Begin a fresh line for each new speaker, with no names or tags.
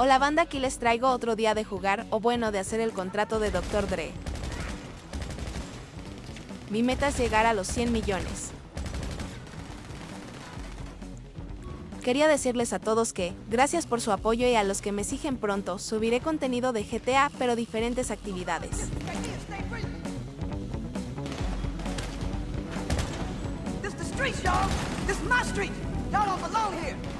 Hola banda, aquí les traigo otro día de jugar, o bueno, de hacer el contrato de Dr. Dre. Mi meta es llegar a los 100 millones. Quería decirles a todos que, gracias por su apoyo y a los que me siguen pronto, subiré contenido de GTA, pero diferentes actividades.
This the street, y'all. This is my street. Y'all don't belong here.